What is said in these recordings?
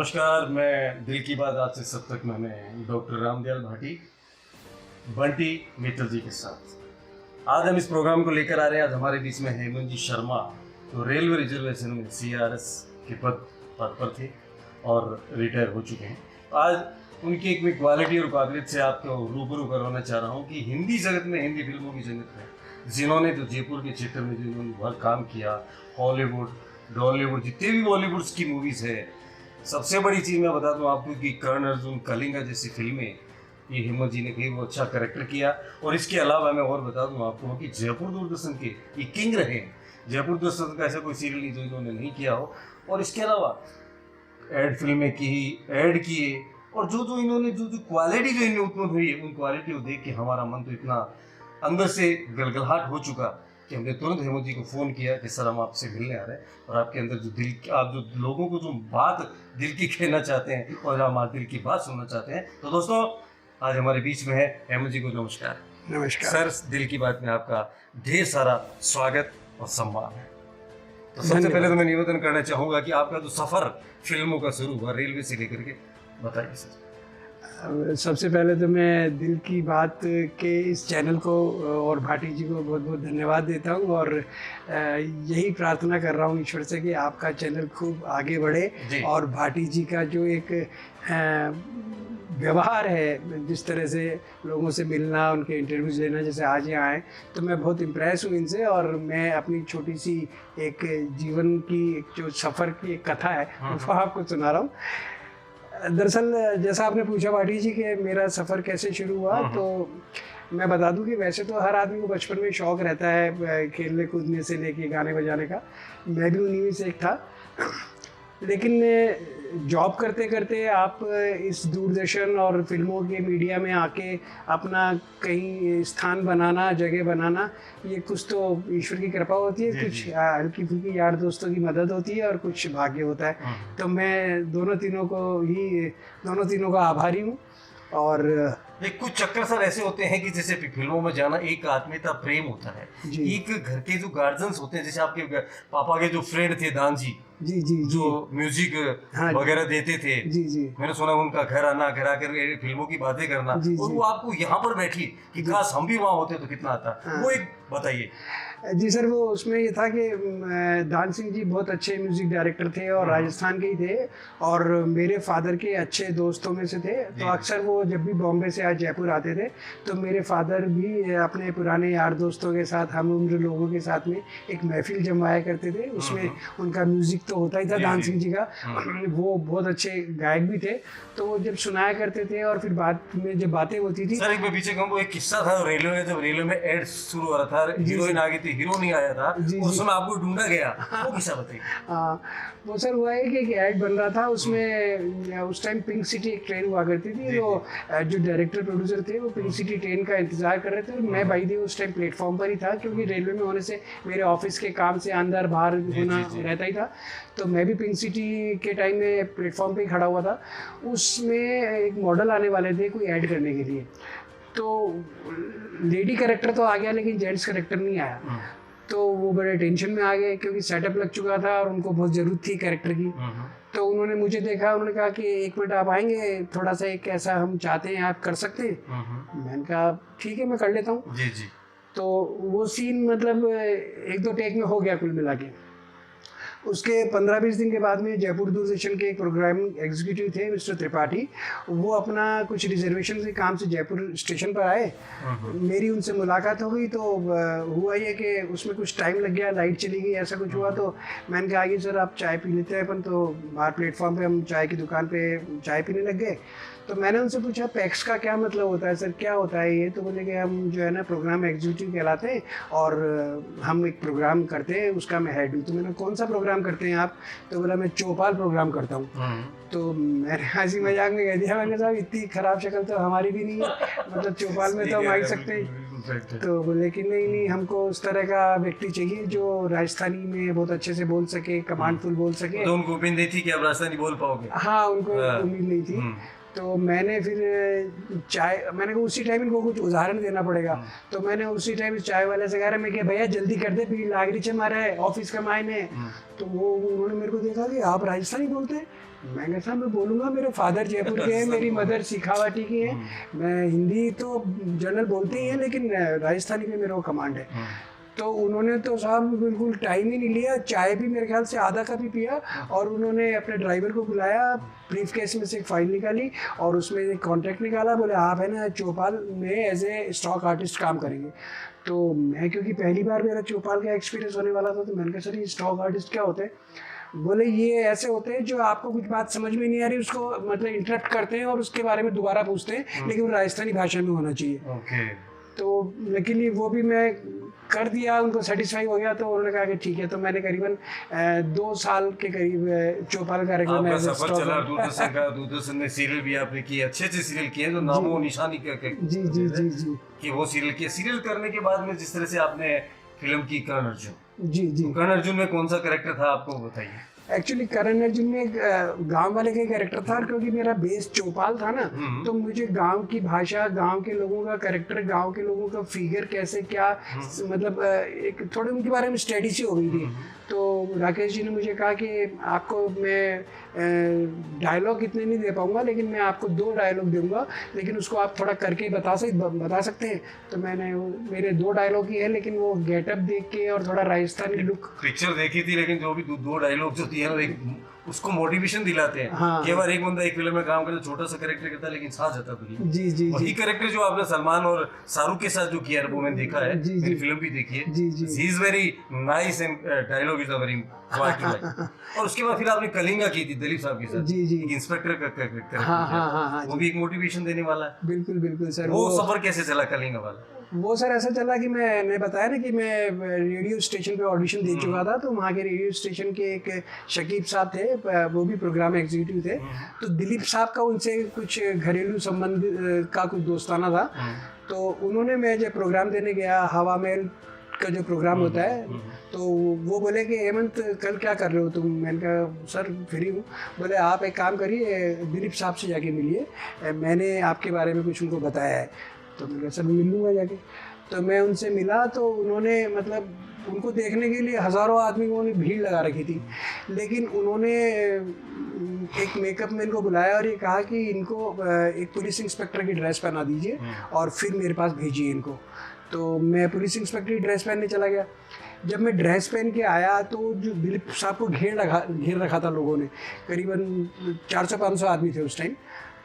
नमस्कार, मैं दिल की बात आज से सब तक मैंने डॉक्टर रामदयाल भाटी बंटी मित्तल जी के साथ आज हम इस प्रोग्राम को लेकर आ रहे हैं। आज हमारे बीच में हेमंत जी शर्मा तो रेलवे रिजर्वेशन में CRS के पद पर थे और रिटायर हो चुके हैं। आज उनकी एक मैं क्वालिटी और काबिलियत से आपको रूबरू करवाना चाह रहा हूँ कि हिंदी जगत में, हिंदी फिल्मों की जगत में जिन्होंने तो जयपुर के क्षेत्र में जिन्होंने बहुत काम किया, हॉलीवुड, डॉलीवुड, जितने भी बॉलीवुड की मूवीज़ है, सबसे बड़ी चीज़ मैं बता दूं आपको कि कर्ण अर्जुन, कलिंगा जैसी फिल्में ये हेमंत जी ने कई वो अच्छा करेक्टर किया। और इसके अलावा मैं और बता दूं आपको कि जयपुर दूरदर्शन के ये किंग रहे हैं। जयपुर दूरदर्शन का ऐसा कोई सीरियल नहीं जो इन्होंने नहीं किया हो। और इसके अलावा एड फिल्में की, ऐड किए, और जो इन्होंने जो क्वालिटी जो इनमें उत्पन्न हुई है, उन क्वालिटी को देख के हमारा मन तो इतना अंदर से गलगलाहट हो चुका कि हमने तुरंत हेमंत जी को फ़ोन किया कि सर हम आपसे मिलने आ रहे हैं और आपके अंदर जो दिल, आप जो लोगों को जो बात दिल की कहना चाहते हैं और हमारे दिल की बात सुनना चाहते हैं। तो दोस्तों आज हमारे बीच में है हेमंत जी को नमस्कार। नमस्कार सर, दिल की बात में आपका ढेर सारा स्वागत और सम्मान है। तो सबसे पहले तो मैं निवेदन करना चाहूँगा कि आपका जो सफ़र फिल्मों का शुरू हुआ रेलवे से लेकर के, बताइए सर। सबसे पहले तो मैं दिल की बात के इस चैनल को और भाटी जी को बहुत बहुत धन्यवाद देता हूँ और यही प्रार्थना कर रहा हूँ ईश्वर से कि आपका चैनल खूब आगे बढ़े और भाटी जी का जो एक व्यवहार है, जिस तरह से लोगों से मिलना, उनके इंटरव्यूज़ लेना, जैसे आज यहाँ आए तो मैं बहुत इम्प्रेस हूँ इनसे। और मैं अपनी छोटी सी एक जीवन की एक जो सफ़र की एक कथा है वो आपको सुना रहा हूँ। दरअसल जैसा आपने पूछा भाटी जी कि मेरा सफ़र कैसे शुरू हुआ, तो मैं बता दूं कि वैसे तो हर आदमी को बचपन में शौक़ रहता है खेलने कूदने से लेके गाने बजाने का। मैं भी उन्हीं में से एक था। लेकिन जॉब करते करते आप इस दूरदर्शन और फिल्मों के मीडिया में आके अपना कहीं स्थान बनाना, जगह बनाना, ये कुछ तो ईश्वर की कृपा होती है, कुछ हल्की फुल्की यार दोस्तों की मदद होती है और कुछ भाग्य होता है। तो मैं दोनों तीनों का आभारी हूँ। और एक कुछ चक्कर सर ऐसे होते हैं कि जैसे फिल्मों में जाना एक आत्मीयता प्रेम होता है, एक घर के जो गार्जियंस होते हैं, जैसे आपके पापा के जो फ्रेंड थे दान जी जी जो म्यूजिक वगैरह देते थे, मैंने सुना उनका घर आना, घर आकर फिल्मों की बातें करना, और वो आपको यहाँ पर बैठी कि काश हम भी वहाँ होते तो कितना आता। वो एक बताइए। जी सर, वो उसमें ये था कि दान सिंह जी बहुत अच्छे म्यूज़िक डायरेक्टर थे और राजस्थान के ही थे और मेरे फादर के अच्छे दोस्तों में से थे। तो अक्सर वो जब भी बॉम्बे से आज जयपुर आते थे तो मेरे फादर भी अपने पुराने यार दोस्तों के साथ, हम उम्र लोगों के साथ में एक महफिल जमवाया करते थे। उसमें उनका म्यूज़िक तो होता ही था दान सिंह जी का। वो बहुत अच्छे गायक भी थे, तो वो जब सुनाया करते थे और फिर बाद में जब बातें होती थी। सर एक मैं पीछे कहूँ, एक किस्सा था रेलवे में एड शुरू हो रहा था, हीरोइन आ गई थी, हीरो नहीं आया था, उस समय आपको ढूंढा गया, वो किस्सा बताइए। हाँ, वो सर हुआ है कि एक ऐड बन रहा था, उसमें उस टाइम पिंक सिटी एक ट्रेन हुआ करती थी। तो जो डायरेक्टर प्रोड्यूसर थे वो पिंक सिटी ट्रेन का इंतजार कर रहे थे और मैं भाई दी उस टाइम प्लेटफॉर्म पर ही था, क्योंकि रेलवे में होने से मेरे ऑफिस के काम से अंदर बाहर होना रहता ही था। तो मैं भी पिंक सिटी के टाइम में प्लेटफॉर्म पे ही खड़ा हुआ था। उसमें एक मॉडल आने वाले थे कोई ऐड करने के लिए, तो लेडी कैरेक्टर तो आ गया लेकिन जेंट्स कैरेक्टर नहीं आया। तो वो बड़े टेंशन में आ गए क्योंकि सेटअप लग चुका था और उनको बहुत ज़रूरत थी कैरेक्टर की। तो उन्होंने मुझे देखा, उन्होंने कहा कि एक मिनट आप आएंगे, थोड़ा सा एक ऐसा हम चाहते हैं, आप कर सकते हैं? मैंने कहा ठीक है, मैं कर लेता हूँ। जी। तो वो सीन मतलब 1-2 टेक में हो गया कुल मिला के। उसके 15-20 दिन के बाद में जयपुर दूरदर्शन के एक प्रोग्राम एग्जीक्यूटिव थे मिस्टर त्रिपाठी, वो अपना कुछ रिजर्वेशन के काम से जयपुर स्टेशन पर आए। मेरी उनसे मुलाकात हो गई। तो हुआ ये कि उसमें कुछ टाइम लग गया, लाइट चली गई, ऐसा कुछ हुआ। तो मैंने कहा कि सर आप चाय पी लेते हैं अपन। तो बाहर प्लेटफॉर्म पे हम चाय की दुकान पे चाय पीने लग गए। तो मैंने उनसे पूछा पैक्स का क्या मतलब होता है सर, क्या होता है ये? तो बोले कि हम जो है ना प्रोग्राम एग्जीक्यूटिव कहलाते हैं और हम एक प्रोग्राम करते हैं, उसका मैं हेड हूँ। तो मैंने कौन सा प्रोग्राम करते हैं आप? तो बोला मैं चौपाल प्रोग्राम करता हूँ। तो मैंने हंसी मजाक में कह दिया, मैंने कहा साहब इतनी खराब शक्ल तो हमारी भी नहीं है, मतलब चौपाल में तो हम आ ही सकते हैं। तो बोले कि नहीं, हमको उस तरह का व्यक्ति चाहिए जो राजस्थानी में बहुत अच्छे से बोल सके, कमांडफुल बोल सके। तो उनको उम्मीद नहीं थी कि आप राजस्थानी बोल पाओगे? हाँ, उनको उम्मीद नहीं थी। तो मैंने फिर चाय, मैंने कहा उसी टाइम इनको कुछ उदाहरण देना पड़ेगा, तो मैंने उसी टाइम चाय वाले से कहा मैं कि भैया जल्दी कर दे, भीड़ लाग रही है हमारे ऑफिस का मायने। तो वो उन्होंने मेरे को देखा कि आप राजस्थानी बोलते हैं। मैं कहा साहब मैं बोलूँगा, मेरे फादर जयपुर के हैं, मेरी मदर सिखावाटी की है, मैं हिंदी तो जनरल बोलते ही हैं लेकिन राजस्थानी में मेरा वो कमांड है। तो उन्होंने तो साहब बिल्कुल टाइम ही नहीं लिया, चाय भी मेरे ख्याल से आधा कप ही पिया, और उन्होंने अपने ड्राइवर को बुलाया, ब्रीफ केस में से एक फाइल निकाली और उसमें एक कॉन्ट्रैक्ट निकाला, बोले आप है ना चौपाल में एज ए स्टॉक आर्टिस्ट काम करेंगे। तो मैं क्योंकि पहली बार मेरा चौपाल का एक्सपीरियंस होने वाला था, तो मैंने कहा सर ये स्टॉक आर्टिस्ट क्या होते हैं? बोले ये ऐसे होते हैं जो आपको कुछ बात समझ में नहीं आ रही उसको मतलब इंटरप्ट करते हैं और उसके बारे में दोबारा पूछते हैं, लेकिन वो राजस्थानी भाषा में होना चाहिए। तो लेकिन वो भी मैं कर दिया, उनको सेटिस्फाई हो गया, तो उन्होंने कहा कि ठीक है। तो मैंने करीबन 2 साल के करीब चौपाल कार्यक्रम में सफर चला दूरदर्शन का। दूरदर्शन में सीरियल भी आपने किए, अच्छे सीरियल किए जो नामो निशानी के जी जी जी जी कि वो सीरियल किए। सीरियल करने के बाद में जिस तरह से आपने फिल्म की कर्ण अर्जुन, जी जी, कर्ण अर्जुन में कौन सा कैरेक्टर था आपको बताइए। एक्चुअली करण अर्जुन में एक गांव वाले का कैरेक्टर था, क्योंकि मेरा बेस चौपाल था ना, तो मुझे गांव की भाषा, गांव के लोगों का कैरेक्टर, गांव के लोगों का फिगर कैसे क्या मतलब एक थोड़े उनके बारे में स्टडी सी हो गई थी। तो राकेश जी ने मुझे कहा कि आपको मैं डायलॉग इतने नहीं दे पाऊंगा, लेकिन मैं आपको 2 डायलॉग दूंगा, लेकिन उसको आप थोड़ा करके बता सकते हैं। तो मैंने मेरे 2 डायलॉग ही है, लेकिन वो गेटअप देख के और थोड़ा राजस्थानी लुक, पिक्चर देखी थी लेकिन जो भी 2 डायलॉग जो दिए ना एक उसको मोटिवेशन दिलाते हैं। हाँ, केवल एक बंदा एक फिल्म में काम करता, छोटा सा कैरेक्टर करता है लेकिन साथ जाता फिल्म। जी जी, वही कैरेक्टर जो आपने सलमान और शाहरुख के साथ जो किया है वो मैंने देखा है, मेरी फिल्म भी देखी है। He is very nice and dialogue is a very और उसके बाद फिर आपने कलिंगा की थी दिलीप साहब के साथ, जी जी, इंस्पेक्टर का कैरेक्टर। हाँ, वो भी एक मोटिवेशन देने वाला है। बिल्कुल बिल्कुल सर। वो सफर कैसे चला कलिंगा वाला? वो सर ऐसा चला कि मैंने बताया ना कि मैं रेडियो स्टेशन पे ऑडिशन दे चुका था, तो वहाँ के रेडियो स्टेशन के एक शकीब साहब थे, वो भी प्रोग्राम एग्जीक्यूटिव थे। तो दिलीप साहब का उनसे कुछ घरेलू संबंध का कुछ दोस्ताना था, तो उन्होंने, मैं जब प्रोग्राम देने गया हवा महल का जो प्रोग्राम होता है, तो वो बोले कि हेमंत कल क्या कर रहे हो तुम? मैंने कहा सर फ्री हूँ। बोले आप एक काम करिए, दिलीप साहब से जाके मिलिए, मैंने आपके बारे में कुछ उनको बताया है। तो मैं सर मिल लूँगा जाके। तो मैं उनसे मिला, तो उन्होंने मतलब उनको देखने के लिए हज़ारों आदमियों ने भीड़ लगा रखी थी, लेकिन उन्होंने एक मेकअप मैन को बुलाया और ये कहा कि इनको एक पुलिस इंस्पेक्टर की ड्रेस पहना दीजिए और फिर मेरे पास भेजिए इनको। तो मैं पुलिस इंस्पेक्टर की ड्रेस पहनने चला गया। जब मैं ड्रेस पहन के आया तो जो दिलीप साहब को घेर रखा था लोगों ने, करीबन 400-500 आदमी थे उस टाइम।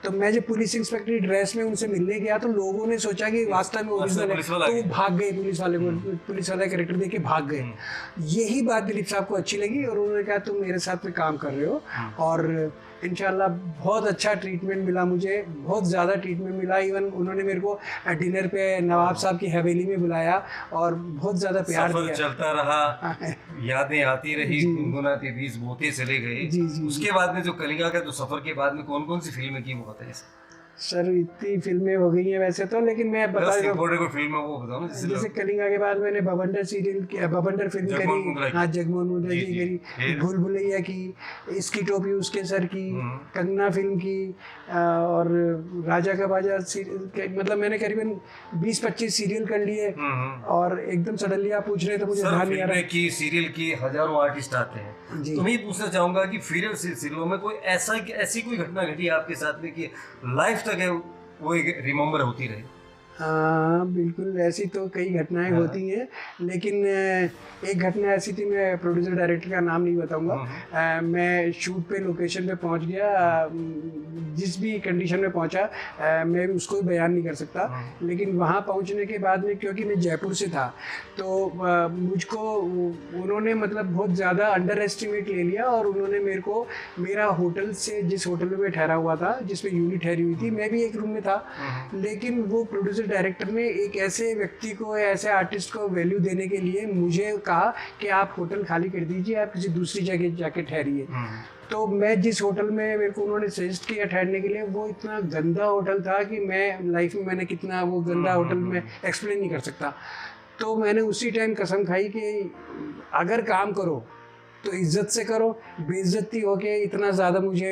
तो मैं जब पुलिस इंस्पेक्टर की ड्रेस में उनसे मिलने गया तो लोगों ने सोचा कि वास्तव में ओरिजिनल है, तो वो भाग गए, पुलिस वाला कैरेक्टर देख के भाग गए। यही बात दिलीप साहब को अच्छी लगी और उन्होंने कहा तुम मेरे साथ में काम कर रहे हो, और इंशाल्लाह बहुत अच्छा ट्रीटमेंट मिला मुझे, बहुत ज़्यादा ट्रीटमेंट मिला। इवन उन्होंने मेरे को डिनर पे नवाब साहब की हवेली में बुलाया और बहुत ज़्यादा प्यार दिया। चलता रहा, यादें आती रही, गुनगुनाती बीज बोते चले गए। उसके बाद में जो कलिंगा का जो सफर के बाद में कौन कौन सी फिल्में की वो बताइए सर। इतनी फिल्में हो गई हैं वैसे तो, लेकिन मैं बता रहा हूँ फिल्म है वो बताओ ना। जैसे कलिंगा के बाद मैंने बवंडर सीरियल किया, बवंडर फिल्म करी, हाँ जगमोहन मुंद्रा की करी, भूल भुलैया की, इसकी टोपी उसके सर की, कंगना फिल्म की, और राजा का बाजा मतलब मैंने करीबन 20-25 सीरियल कर लिए। और एकदम सडनली आप पूछ रहे तो मुझे ध्यान नहीं आ रहा कि सीरियल की हजारों आर्टिस्ट आते हैं, तो मैं पूछना चाहूंगा कि फिर सीरियलों में कोई ऐसी कोई घटना घटी आपके साथ में कि लाइफ तक है वो एक रिमेम्बर होती रहे? हाँ बिल्कुल, ऐसी तो कई घटनाएं होती हैं, लेकिन एक घटना ऐसी थी, मैं प्रोड्यूसर डायरेक्टर का नाम नहीं बताऊंगा। मैं शूट पे लोकेशन पे पहुंच गया, जिस भी कंडीशन में पहुंचा मैं उसको भी बयान नहीं कर सकता, लेकिन वहाँ पहुंचने के बाद में क्योंकि मैं जयपुर से था तो मुझको उन्होंने मतलब बहुत ज़्यादा अंडर एस्टिमेट ले लिया, और उन्होंने मेरे को मेरा होटल से, जिस होटल में मैं ठहरा हुआ था, जिसमें यूनिट ठहरी हुई थी, मैं भी एक रूम में था, लेकिन वो प्रोड्यूसर डायरेक्टर ने एक ऐसे व्यक्ति को, ऐसे आर्टिस्ट को वैल्यू देने के लिए मुझे कहा कि आप होटल खाली कर दीजिए, आप किसी दूसरी जगह जाके ठहरिए। तो मैं जिस होटल में मेरे को उन्होंने सजेस्ट किया ठहरने के लिए, वो इतना गंदा होटल था कि मैं लाइफ में मैंने कितना वो गंदा होटल में एक्सप्लेन नहीं कर सकता। तो मैंने उसी टाइम कसम खाई कि अगर काम करो तो इज्जत से करो, बेइज्जती होके इतना ज़्यादा मुझे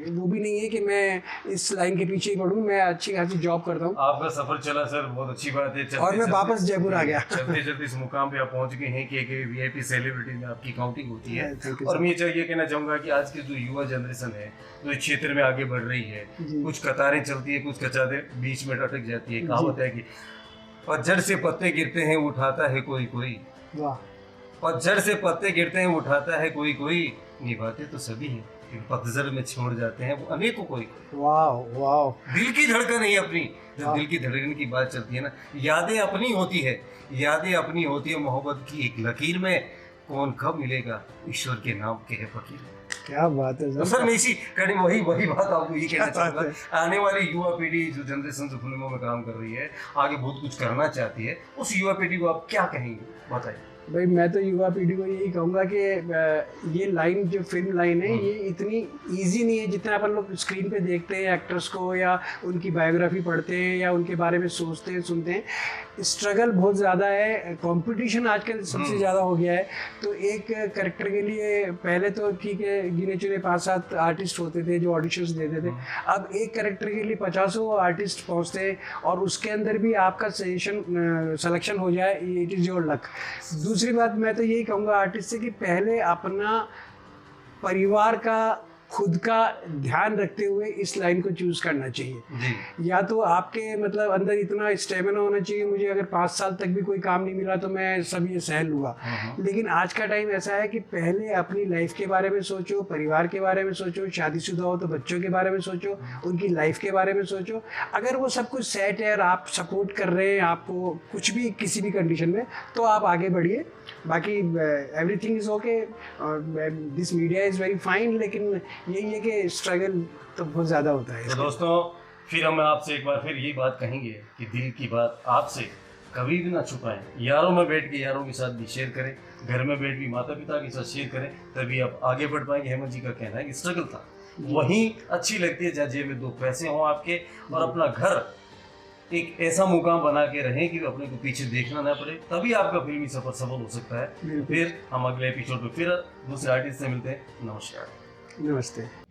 वो भी नहीं है कि मैं इस लाइन के पीछे ही पढ़ूँ। मैं अच्छी खासी जॉब करता हूँ आपका सफर चला सर, बहुत अच्छी बात है। और मैं वापस जयपुर आ गया। चलते चलते इस मुकाम पे आप पहुंच गए हैं कि एक वीआईपी सेलिब्रिटी में आपकी काउंटिंग होती है। Thank you, और sir. मैं ये कहना चाहूंगा कि आज की जो युवा जनरेशन है जो इस क्षेत्र में आगे बढ़ रही है, जी। कुछ कतारें चलती है, कुछ कतारें बीच में अटक जाती है। कहावत है कि पतझड़ से पत्ते गिरते हैं उठाता है कोई कोई, वाह, पतझड़ से पत्ते गिरते हैं उठाता है कोई कोई, निभाते तो सभी हैं लेकिन पतझड़ में छोड़ जाते हैं वो अनेकों कोई। वाह, वाह, दिल की धड़कन है अपनी, जब दिल की धड़कन की बात चलती है ना, यादें अपनी होती है, यादें अपनी होती है मोहब्बत की एक लकीर में, कौन कब मिलेगा ईश्वर के नाम के है फकीर। क्या बात है तो सर। सर मैं इसी कड़ी वही बात आपको ये कहना चाहूंगा, आने वाली युवा पीढ़ी जो जनरेशन जो फिल्मों में काम कर रही है, आगे बहुत कुछ करना चाहती है, उस युवा पीढ़ी को आप क्या कहेंगे बताइए। भाई मैं तो युवा पीढ़ी को यही कहूँगा कि ये लाइन जो फिल्म लाइन है ये इतनी इजी नहीं है जितना अपन लोग स्क्रीन पे देखते हैं एक्टर्स को, या उनकी बायोग्राफी पढ़ते हैं, या उनके बारे में सोचते हैं, सुनते हैं। स्ट्रगल बहुत ज़्यादा है, कंपटीशन आजकल सबसे ज़्यादा हो गया है। तो एक कैरेक्टर के लिए पहले तो ठीक है गिने चुने 5-7 आर्टिस्ट होते थे जो ऑडिशंस देते थे, अब एक कैरेक्टर के लिए 50 आर्टिस्ट पहुँचते हैं, और उसके अंदर भी आपका सिलेक्शन हो जाए, इट इज़ योर लक। दूसरी बात मैं तो यही कहूँगा आर्टिस्ट से कि पहले अपना परिवार का, खुद का ध्यान रखते हुए इस लाइन को चूज करना चाहिए जी। या तो आपके मतलब अंदर इतना स्टेमिना होना चाहिए, मुझे अगर 5 साल तक भी कोई काम नहीं मिला तो मैं सब ये सह लूँगा। लेकिन आज का टाइम ऐसा है कि पहले अपनी लाइफ के बारे में सोचो, परिवार के बारे में सोचो, शादीशुदा हो तो बच्चों के बारे में सोचो, उनकी लाइफ के बारे में सोचो। अगर वो सब कुछ सेट है और आप सपोर्ट कर रहे हैं आपको कुछ भी किसी भी कंडीशन में, तो आप आगे बढ़िए। बाकी everything is okay, this media is very fine, लेकिन यही है कि स्ट्रगल तो बहुत ज़्यादा होता है। तो दोस्तों फिर हम आपसे एक बार फिर यही बात कहेंगे कि दिल की बात आपसे कभी भी ना छुपाएं, यारों में बैठ के यारों के साथ भी शेयर करें, घर में बैठ भी माता पिता के साथ शेयर करें, तभी आप आगे बढ़ पाएंगे। हेमंत जी का कहना है कि स्ट्रगल था वहीं अच्छी लगती है जहाँ जेब में 2 पैसे हों आपके, और अपना घर एक ऐसा मुकाम बना के रहें कि अपने को पीछे देखना ना पड़े, तभी आपका फिल्मी सफर सफल हो सकता है। फिर हम अगले एपिसोड में फिर दूसरे आर्टिस्ट से मिलते हैं। नमस्कार। नमस्ते।